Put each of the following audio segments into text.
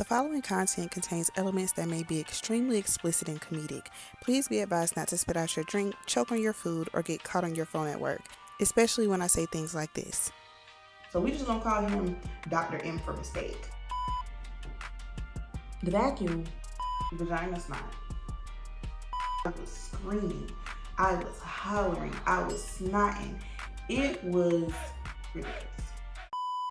The following content contains elements that may be extremely explicit and comedic. Please be advised not to spit out your drink, choke on your food, or get caught on your phone at work, especially when I say things like this. So we just gonna call him Dr. M for mistake. The vacuum, vagina snot. I was screaming, I was hollering, I was snotting. It was ridiculous.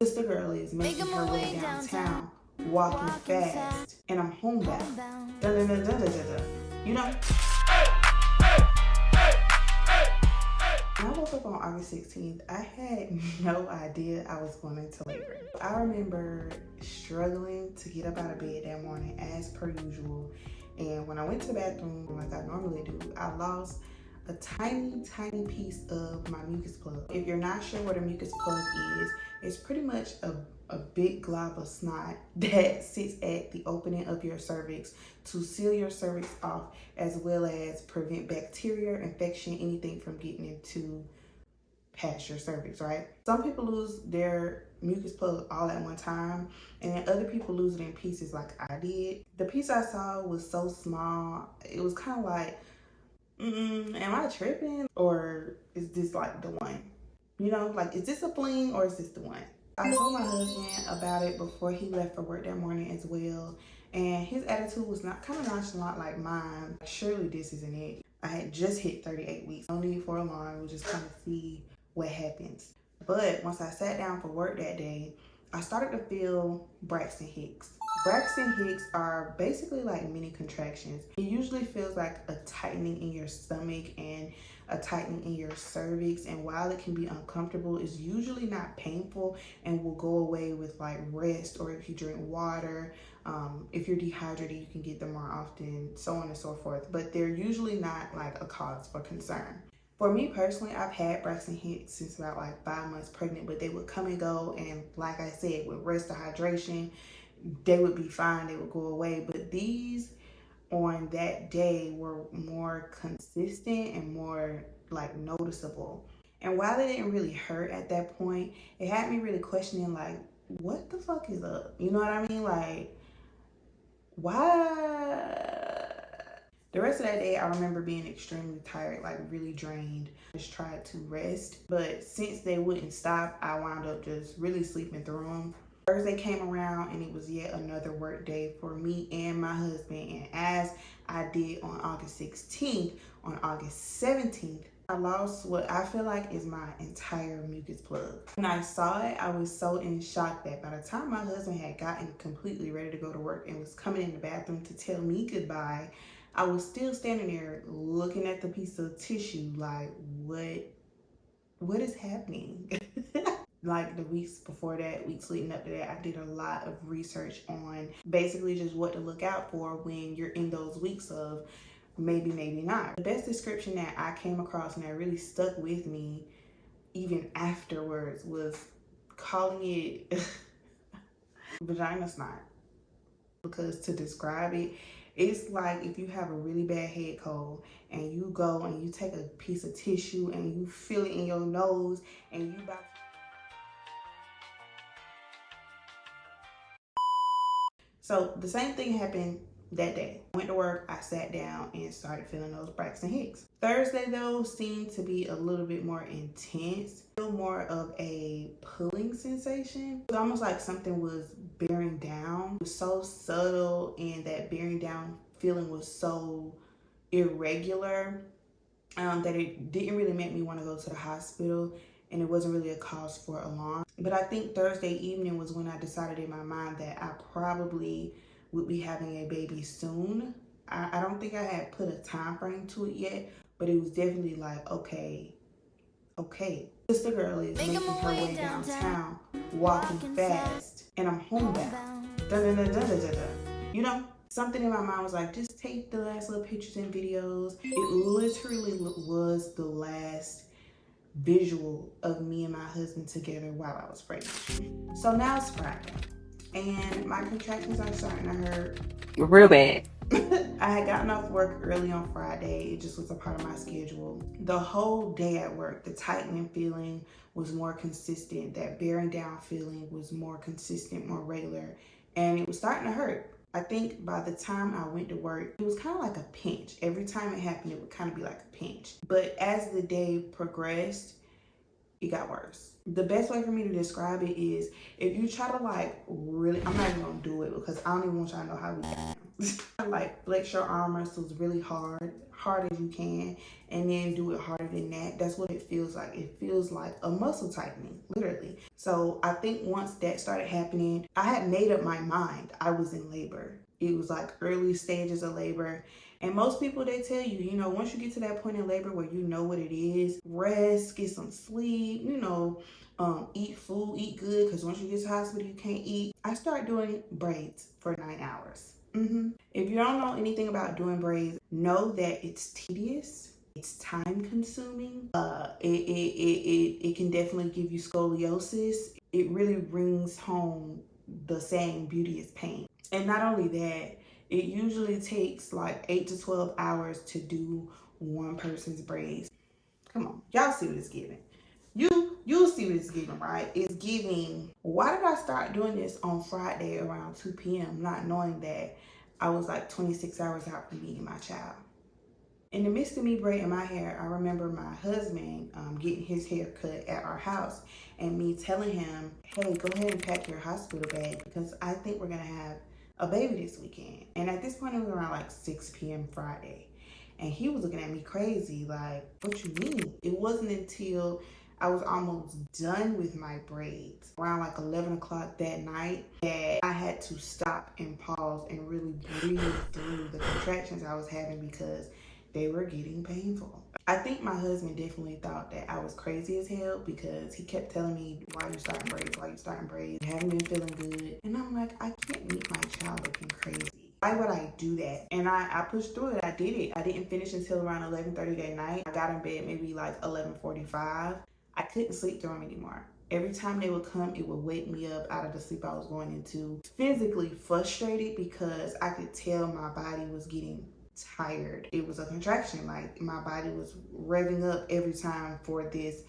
Sister girl is making her way downtown, walking fast, and I'm homebound. Dun, dun, dun, dun, dun, dun, dun. You know? When I woke up on August 16th, I had no idea I was going into labor. I remember struggling to get up out of bed that morning as per usual. And when I went to the bathroom, like I normally do, I lost a tiny piece of my mucus plug. If you're not sure what a mucus plug is, it's pretty much a big glob of snot that sits at the opening of your cervix to seal your cervix off, as well as prevent bacteria, infection, anything from getting into past your cervix, right? Some people lose their mucus plug all at one time, and then other people lose it in pieces like I did. The piece I saw was so small, it was kind of like, am I tripping, or is this like the one? You know, like, is this a fling or is this the one? I told my husband about it before he left for work that morning as well, and his attitude was not kind of nonchalant like mine. Surely this isn't it. I had just hit 38 weeks. No need for alarm. We'll just kind of see what happens. But once I sat down for work that day, I started to feel Braxton Hicks. Braxton Hicks are basically like mini contractions. It usually feels like a tightening in your stomach and a tightening in your cervix, and while it can be uncomfortable, it's usually not painful and will go away with like rest, or if you drink water. If you're dehydrated, you can get them more often, so on and so forth, but they're usually not like a cause for concern. For me personally, I've had Braxton Hicks since about like 5 months pregnant, but they would come and go, and like I said, with rest or hydration, they would be fine, they would go away. But these on that day were more consistent and more like noticeable. And while it didn't really hurt at that point, it had me really questioning like, what the fuck is up? You know what I mean? Like, why? The rest of that day, I remember being extremely tired, like really drained. Just tried to rest, but since they wouldn't stop, I wound up just really sleeping through them. Thursday came around and it was yet another work day for me and my husband. And as I did on August 16th, on August 17th, I lost what I feel like is my entire mucus plug. When I saw it, I was so in shock that by the time my husband had gotten completely ready to go to work and was coming in the bathroom to tell me goodbye, I was still standing there looking at the piece of tissue like, what is happening? Like the weeks before that, weeks leading up to that, I did a lot of research on basically just what to look out for when you're in those weeks of maybe not. The best description that I came across and that really stuck with me even afterwards was calling it vagina snot. Because to describe it, it's like if you have a really bad head cold and you go and you take a piece of tissue and you feel it in your nose and you about to... So the same thing happened that day. I went to work, I sat down and started feeling those Braxton Hicks. Thursday though seemed to be a little bit more intense. Feel more of a pulling sensation. It was almost like something was bearing down. It was so subtle, and that bearing down feeling was so irregular that it didn't really make me want to go to the hospital, and it wasn't really a cause for alarm. But I think Thursday evening was when I decided in my mind that I probably would be having a baby soon. I don't think I had put a time frame to it yet, but it was definitely like, okay. Sister girl is making her way downtown, walking fast, and I'm homebound. Dun, dun, dun, dun, dun, dun, dun. You know? Something in my mind was like, just take the last little pictures and videos. It literally was the last visual of me and my husband together while I was pregnant. So now it's Friday, and my contractions are starting to hurt real bad. I had gotten off work early on Friday. It just was a part of my schedule. The whole day at work, the tightening feeling was more consistent. That bearing down feeling was more consistent, more regular. and it was starting to hurt. I think by the time I went to work, it was kind of like a pinch. Every time it happened, it would kind of be like a pinch. But as the day progressed, it got worse. The best way for me to describe it is if you try to like really, I'm not even gonna do it because I don't even want y'all to know how we got like flex your arm muscles really hard as you can, and then do it harder than that. That's what it feels like. It feels like a muscle tightening, literally. So I think once that started happening, I had made up my mind I was in labor. It was like early stages of labor. And most people, they tell you, you know, once you get to that point in labor where you know what it is, rest, get some sleep, you know, eat food, eat good, because once you get to the hospital, you can't eat. I start doing braids for 9 hours. If you don't know anything about doing braids, know that it's tedious. It's time consuming. It can definitely give you scoliosis. It really brings home the saying beauty is pain. And not only that, it usually takes like 8 to 12 hours to do one person's braids. Come on, y'all see what it's giving. You'll see what it's giving, right? It's giving, why did I start doing this on Friday around 2 p.m. not knowing that I was like 26 hours out from meeting my child? In the midst of me braiding my hair, I remember my husband getting his hair cut at our house and me telling him, hey, go ahead and pack your hospital bag because I think we're gonna have a baby this weekend. And at this point, it was around like 6 p.m. Friday. And he was looking at me crazy, like, what you mean? It wasn't until I was almost done with my braids around like 11 o'clock that night that I had to stop and pause and really breathe through the contractions I was having because they were getting painful. I think my husband definitely thought that I was crazy as hell because he kept telling me, why you starting braids? Why you starting braids? You haven't been feeling good. And I'm like, I can't meet my child looking crazy. Why would I do that? And I pushed through it. I did it. I didn't finish until around 11:30 that night. I got in bed maybe like 11:45. I couldn't sleep through them anymore. Every time they would come, it would wake me up out of the sleep I was going into. Physically frustrated because I could tell my body was getting tired. It was a contraction, like my body was revving up every time for this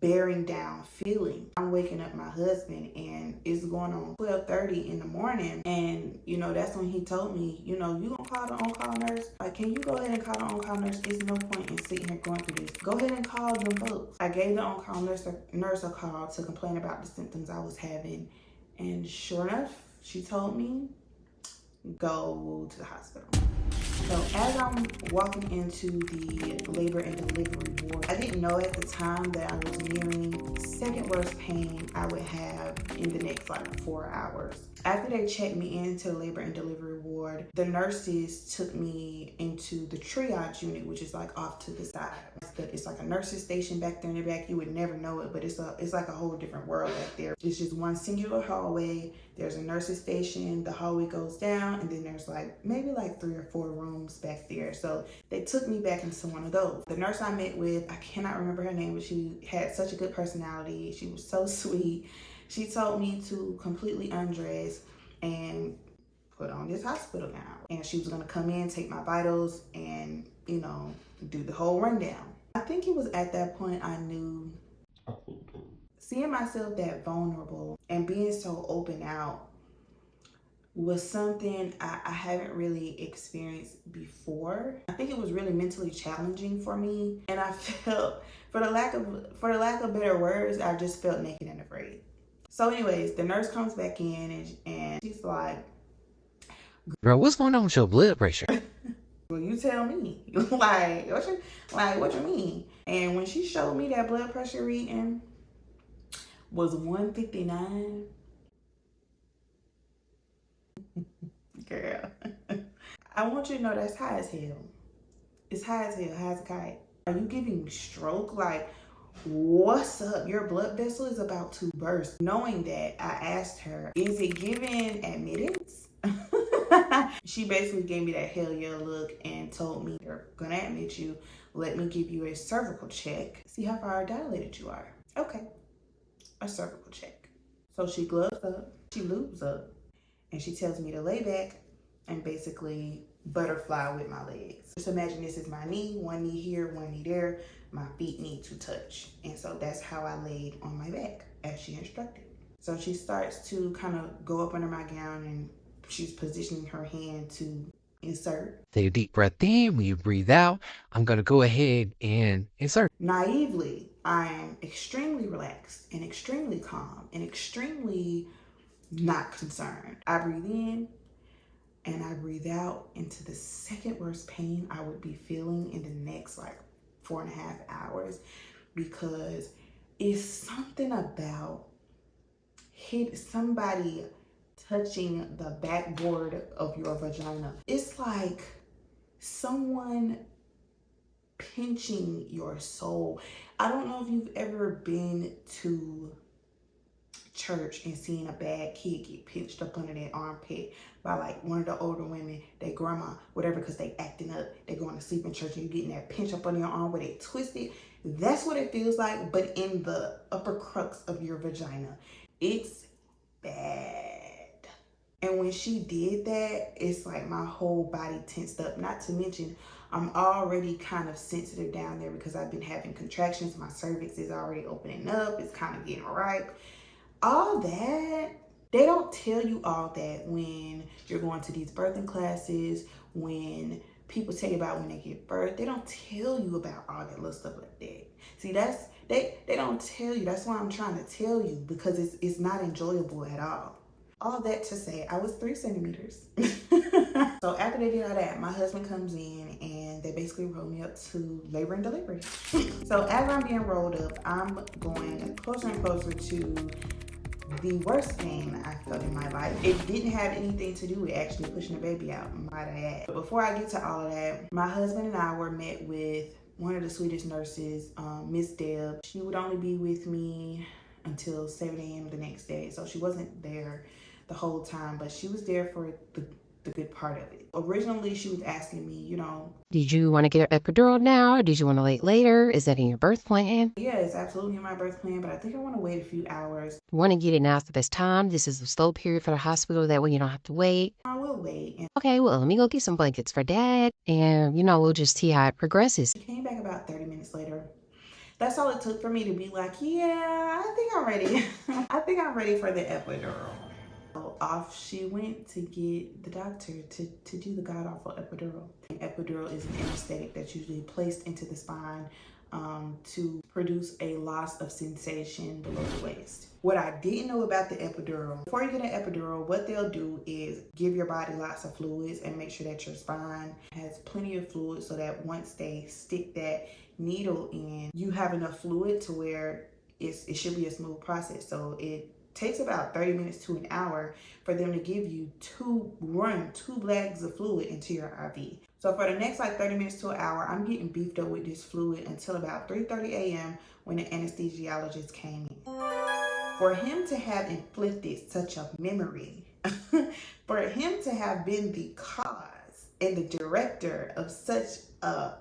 bearing down feeling. I'm waking up my husband and it's going on 12:30 in the morning, and you know that's when he told me, you know, you gonna call the on-call nurse? Like, can you go ahead and call the on-call nurse? There's no point in sitting here going through this. Go ahead and call them folks. I gave the on-call nurse a call to complain about the symptoms I was having, and sure enough, she told me, go to the hospital. So as I'm walking into the labor and delivery ward, I didn't know at the time that I was nearing second worst pain I would have in the next like 4 hours. After they checked me into the labor and delivery ward, the nurses took me into the triage unit, which is like off to the side. It's like a nurse's station back there in the back. You would never know it, but it's like a whole different world back there. It's just one singular hallway. There's a nurse's station. The hallway goes down, and then there's like maybe like 3 or 4 rooms back there. So they took me back into one of those. The nurse I met with, I cannot remember her name, but she had such a good personality. She was so sweet. She told me to completely undress and put on this hospital gown. And she was gonna come in, take my vitals, and, you know, do the whole rundown. I think it was at that point I knew seeing myself that vulnerable and being so open out was something I haven't really experienced before. I think it was really mentally challenging for me, and I felt, for the lack of better words, I just felt naked and afraid. So anyways, the nurse comes back in and she's like, bro, what's going on with your blood pressure? well, you tell me. What you mean? And when she showed me that blood pressure reading was 159, girl, I want you to know that's high as hell. It's high as hell, high as a kite. Are you giving me stroke? Like, what's up? Your blood vessel is about to burst. Knowing that, I asked her, is it giving admittance? She basically gave me that hell yeah look and told me, they're gonna admit you. Let me give you a cervical check. See how far dilated you are. Okay, a cervical check. So she gloves up, she lubes up, and she tells me to lay back and basically butterfly with my legs. Just imagine this is my knee, one knee here, one knee there. My feet need to touch. And so that's how I laid on my back as she instructed. So she starts to kind of go up under my gown and she's positioning her hand to insert. Take a deep breath in. When you breathe out, I'm going to go ahead and insert. Naively, I am extremely relaxed and extremely calm and extremely not concerned. I breathe in and I breathe out into the second worst pain I would be feeling in the next like 4.5 hours, because it's something about somebody touching the backboard of your vagina. It's like someone pinching your soul. I don't know if you've ever been to church and seen a bad kid get pinched up under their armpit by like one of the older women, their grandma, whatever, because they acting up, they going to sleep in church, and you getting that pinch up under your arm where they twist it. That's what it feels like, but in the upper crux of your vagina. It's bad. And when she did that, it's like my whole body tensed up. Not to mention, I'm already kind of sensitive down there because I've been having contractions. My cervix is already opening up. It's kind of getting ripe. All that, they don't tell you all that when you're going to these birthing classes, when people tell you about when they give birth. They don't tell you about all that little stuff like that. See, that's they don't tell you. That's why I'm trying to tell you, because it's not enjoyable at all. All that to say, I was 3 centimeters. So after they did all that, my husband comes in and they basically roll me up to labor and delivery. So as I'm being rolled up, I'm going closer and closer to the worst pain I felt in my life. It didn't have anything to do with actually pushing the baby out, might I add. But before I get to all of that, my husband and I were met with one of the sweetest nurses, Miss Deb. She would only be with me until 7 a.m. the next day. So she wasn't there the whole time, but she was there for the good part of it. Originally, she was asking me, did you want to get an epidural now, or did you want to wait later? Is that in your birth plan? Yeah, it's absolutely in my birth plan, but I think I want to wait a few hours. You want to get it now's the best time. This is a slow period for the hospital. That way you don't have to wait. I will wait. Okay, well, let me go get some blankets for Dad, and, we'll just see how it progresses. She came back about 30 minutes later. That's all it took for me to be like, yeah, I think I'm ready. I think I'm ready for the epidural. So off she went to get the doctor to do the god-awful epidural. An epidural is an anesthetic that's usually placed into the spine to produce a loss of sensation below the waist. What I didn't know about the epidural, before you get an epidural, what they'll do is give your body lots of fluids and make sure that your spine has plenty of fluid, so that once they stick that needle in, you have enough fluid to where it should be a smooth process. So it takes about 30 minutes to an hour for them to give you two bags of fluid into your IV. So for the next like 30 minutes to an hour, I'm getting beefed up with this fluid until about 3:30 a.m. when the anesthesiologist came in. For him to have inflicted such a memory, for him to have been the cause and the director of such a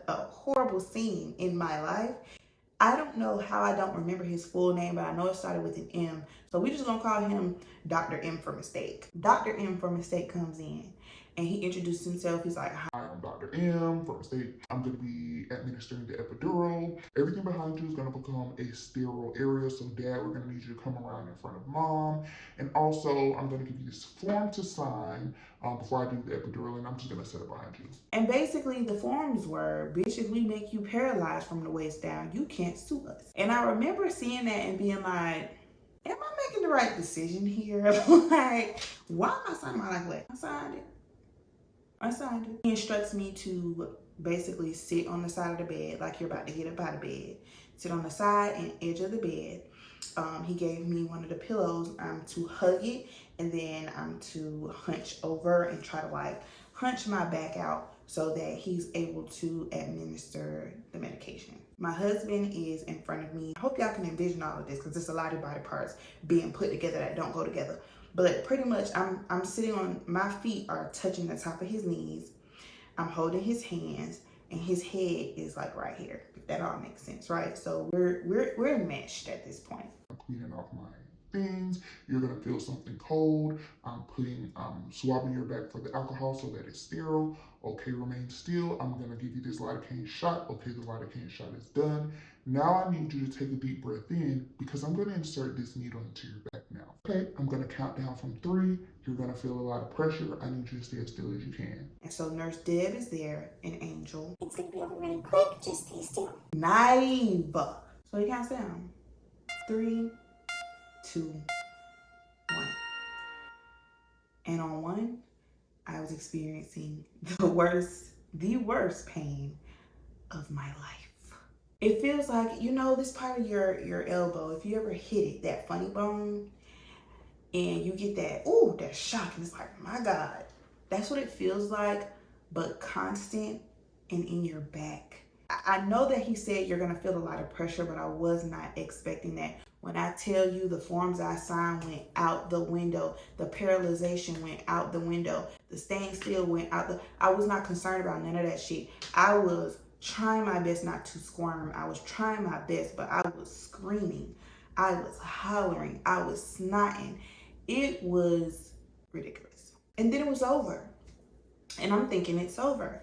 horrible scene in my life, I don't know how I don't remember his full name, but I know it started with an M. So we just gonna call him Dr. M for mistake. Dr. M for mistake comes in and he introduced himself. He's like, hi, I'm Dr. M for mistake. I'm going to be administering the epidural. Everything behind you is going to become a sterile area. So Dad, we're going to need you to come around in front of Mom. And also, I'm going to give you this form to sign before I do the epidural, and I'm just going to set it behind you. And basically the forms were, bitch, if we make you paralyzed from the waist down, you can't sue us. And I remember seeing that and being like, am I making the right decision here? Like, why am I signing my life away? I signed it. He instructs me to basically sit on the side of the bed like you're about to get up out of bed. Sit on the side and edge of the bed. He gave me one of the pillows to hug it, and then to hunch over and try to like hunch my back out so that he's able to administer the medication. My husband is in front of me. I hope y'all can envision all of this because there's a lot of body parts being put together that don't go together. But pretty much I'm sitting on, my feet are touching the top of his knees. I'm holding his hands and his head is like right here. If that all makes sense, right? So we're enmeshed at this point. I'm cleaning off my things. You're gonna feel something cold. I'm swabbing your back for the alcohol so that it's sterile. Okay, remain still. I'm gonna give you this lidocaine shot. Okay, the lidocaine shot is done. Now I need you to take a deep breath in because I'm gonna insert this needle into your back now. Okay, I'm gonna count down from 3. You're gonna feel a lot of pressure. I need you to stay as still as you can. And so Nurse Deb is there, an angel. It's gonna be over really quick, just stay still. Naive. So he counts down. 3, 2, 1. And on 1, I was experiencing the worst pain of my life. It feels like, you know, this part of your elbow, if you ever hit it, that funny bone, and you get that shock, and it's like, my God, that's what it feels like, but constant and in your back. I know that he said you're gonna feel a lot of pressure, but I was not expecting that. When I tell you the forms I signed went out the window, the paralyzation went out the window, the staying still went out I was not concerned about none of that shit. I was trying my best not to squirm. I was trying my best, but I was screaming. I was hollering. I was snotting. It was ridiculous. And then it was over. And I'm thinking it's over.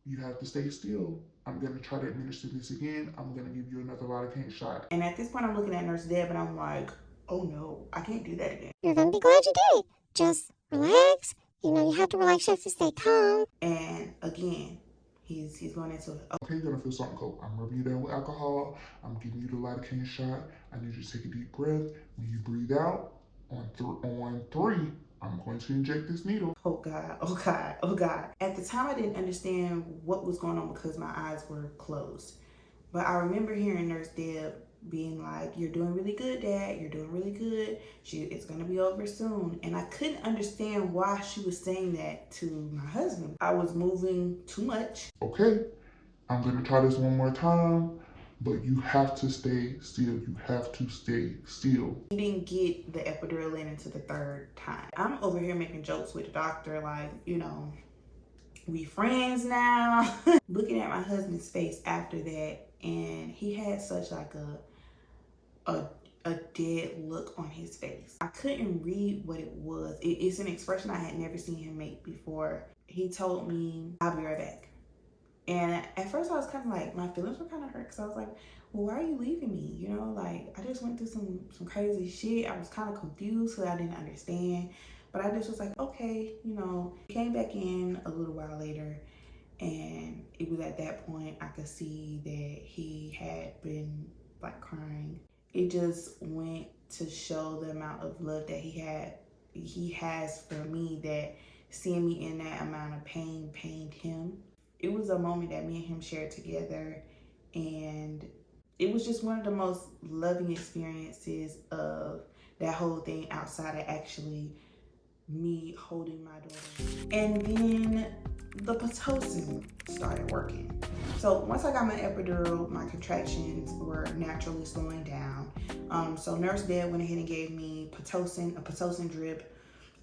You have to stay still. I'm gonna try to administer this again. I'm gonna give you another lidocaine shot. And at this point, I'm looking at Nurse Deb and I'm like, oh no, I can't do that again. You're gonna be glad you did. Just relax. You know, you have to relax just to stay calm. And again, he's going into it. Okay, you're gonna feel something cold. I'm rubbing you down with alcohol. I'm giving you the lidocaine shot. I need you to take a deep breath. When you breathe out, on 3, I'm going to inject this needle. Oh God, oh God, oh God. At the time, I didn't understand what was going on because my eyes were closed. But I remember hearing Nurse Deb being like, you're doing really good, Dad. You're doing really good. It's going to be over soon. And I couldn't understand why she was saying that to my husband. I was moving too much. Okay, I'm going to try this one more time. But you have to stay still. You have to stay still. He didn't get the epidural in until the 3rd time. I'm over here making jokes with the doctor, like, you know, we friends now. Looking at my husband's face after that, and he had such like a dead look on his face. I couldn't read what it was. It's an expression I had never seen him make before. He told me, I'll be right back. And at first I was kind of like, my feelings were kind of hurt because I was like, well, why are you leaving me? You know, like I just went through some crazy shit. I was kind of confused because I didn't understand. But I just was like, okay, you know, came back in a little while later. And it was at that point I could see that he had been like crying. It just went to show the amount of love that he has for me, that seeing me in that amount of pain pained him. It was a moment that me and him shared together, and it was just one of the most loving experiences of that whole thing outside of actually me holding my daughter. And then the Pitocin started working. So once I got my epidural, my contractions were naturally slowing down. So Nurse Deb went ahead and gave me a Pitocin drip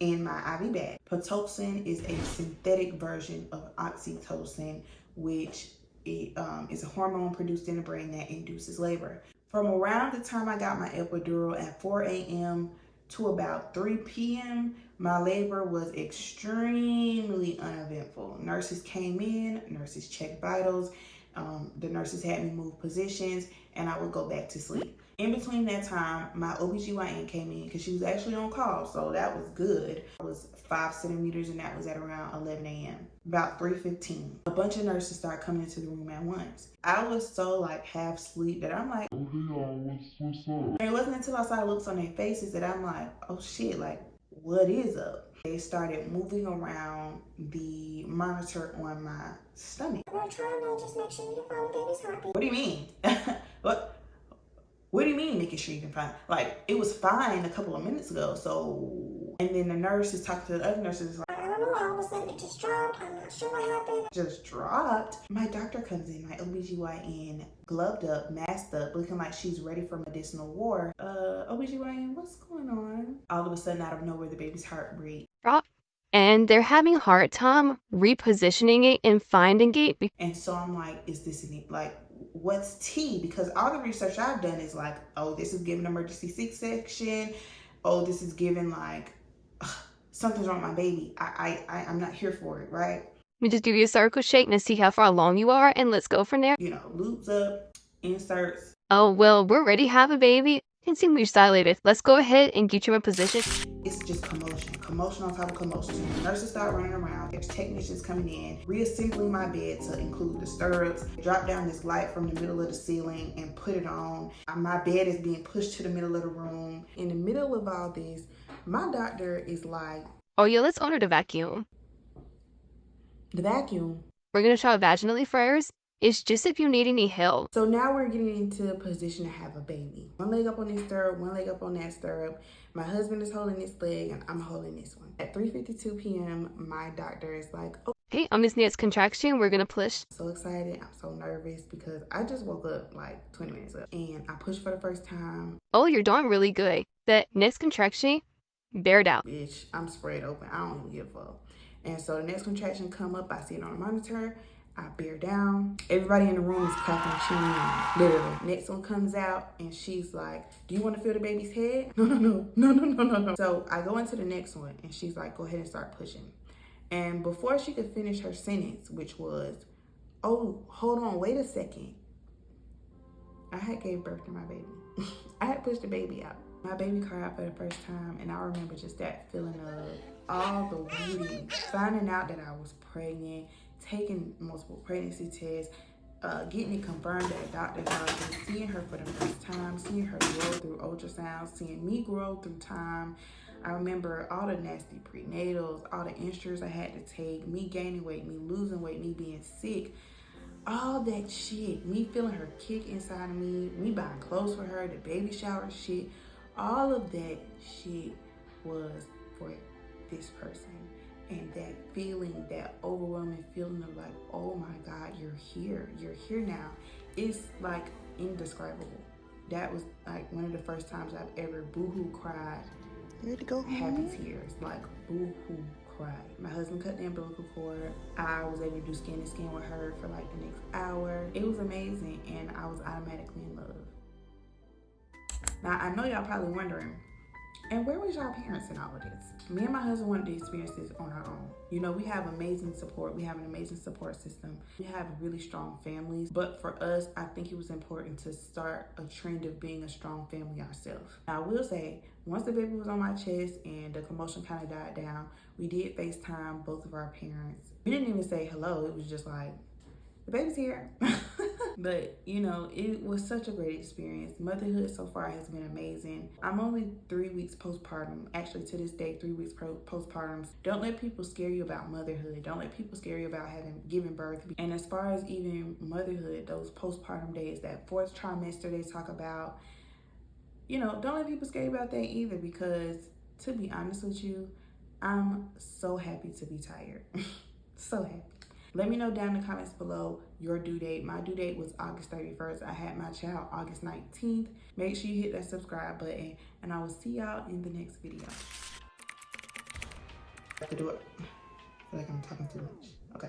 in my IV bag. Pitocin is a synthetic version of oxytocin, which is a hormone produced in the brain that induces labor. From around the time I got my epidural at 4 a.m. to about 3 p.m., my labor was extremely uneventful. Nurses came in, nurses checked vitals, the nurses had me move positions, and I would go back to sleep. In between that time, my OBGYN came in because she was actually on call, so that was good. I was 5 centimeters, and that was at around 11 a.m. About 3:15, a bunch of nurses started coming into the room at once. I was so like half asleep that I'm like, Oh, hey y'all, what's up? and it wasn't until I saw the looks on their faces that I'm like, oh shit, like what is up? They started moving around the monitor on my stomach. We're trying to just make sure you can find the baby's heartbeat. What do you mean? What do you mean making sure you can find? Like, it was fine a couple of minutes ago, so... And then the nurse is talking to the other nurses, like, I don't know, all of a sudden it just dropped. I'm not sure what happened. just dropped. My doctor comes in, my OBGYN, gloved up, masked up, looking like she's ready for medicinal war. OBGYN, what's going on? All of a sudden, out of nowhere, the baby's heart rate drop, and they're having a hard time repositioning it and finding it. And so I'm like, is this like, what's T? Because all the research I've done is like, oh, this is giving emergency C-section. Oh, this is giving like, something's wrong with my baby. I'm not here for it, right? We just give you a circle shake and see how far along you are, and let's go from there. You know, loops up, inserts. Oh, well, we're ready to have a baby. Continue dilated. Let's go ahead and get you in position. It's just commotion on top of commotion. Nurses start running around. There's technicians coming in, reassembling my bed to include the stirrups, drop down this light from the middle of the ceiling and put it on. My bed is being pushed to the middle of the room. In the middle of all this, my doctor is like, oh yeah, let's order the vacuum. the vacuum? We're gonna try vaginally first. It's just if you need any help. So now we're getting into a position to have a baby. One leg up on this stirrup, one leg up on that stirrup. My husband is holding this leg and I'm holding this one. At 3:52 p.m., my doctor is like, oh. Okay, on this next contraction, we're gonna push. I'm so excited. I'm so nervous because I just woke up like 20 minutes up and I pushed for the first time. Oh, you're doing really good. That next contraction, bear it out. Bitch, I'm spread open. I don't even give a fuck. And so the next contraction come up, I see it on the monitor. I bear down. Everybody in the room is clapping, cheering, literally. Next one comes out and she's like, do you want to feel the baby's head? No. So I go into the next one and she's like, go ahead and start pushing. And before she could finish her sentence, which was, oh, hold on, wait a second. I had gave birth to my baby. I had pushed the baby out. My baby cried out for the first time, and I remember just that feeling of all the waiting, finding out that I was pregnant, taking multiple pregnancy tests, getting it confirmed at a doctor's office, seeing her for the first time, seeing her grow through ultrasound, seeing me grow through time. I remember all the nasty prenatals, all the insurance I had to take, me gaining weight, me losing weight, me being sick. All that shit, me feeling her kick inside of me buying clothes for her, the baby shower shit, all of that shit was for this person. And that feeling, that overwhelming feeling of like, oh my God, you're here now. It's like indescribable. That was like one of the first times I've ever boohoo cried. Ready to go Happy home? tears, like boohoo cried. My husband cut the umbilical cord. I was able to do skin to skin with her for like the next hour. It was amazing and I was automatically in love. Now I know y'all probably wondering, and where was y'all parents in all of this? Me and my husband wanted to experience this on our own. You know, we have amazing support. We have an amazing support system. We have really strong families. But for us, I think it was important to start a trend of being a strong family ourselves. Now, I will say, once the baby was on my chest and the commotion kind of died down, we did FaceTime both of our parents. We didn't even say hello. It was just like, the baby's here. But, you know, it was such a great experience. Motherhood so far has been amazing. I'm only 3 weeks postpartum. Actually, to this day, 3 weeks postpartum. Don't let people scare you about motherhood. Don't let people scare you about giving birth. And as far as even motherhood, those postpartum days, that fourth trimester they talk about, you know, don't let people scare you about that either, because to be honest with you, I'm so happy to be tired. So happy. Let me know down in the comments below your due date. My due date was August 31st. I had my child August 19th. Make sure you hit that subscribe button, and I will see y'all in the next video. I have to do it. I feel like I'm talking too much. Okay.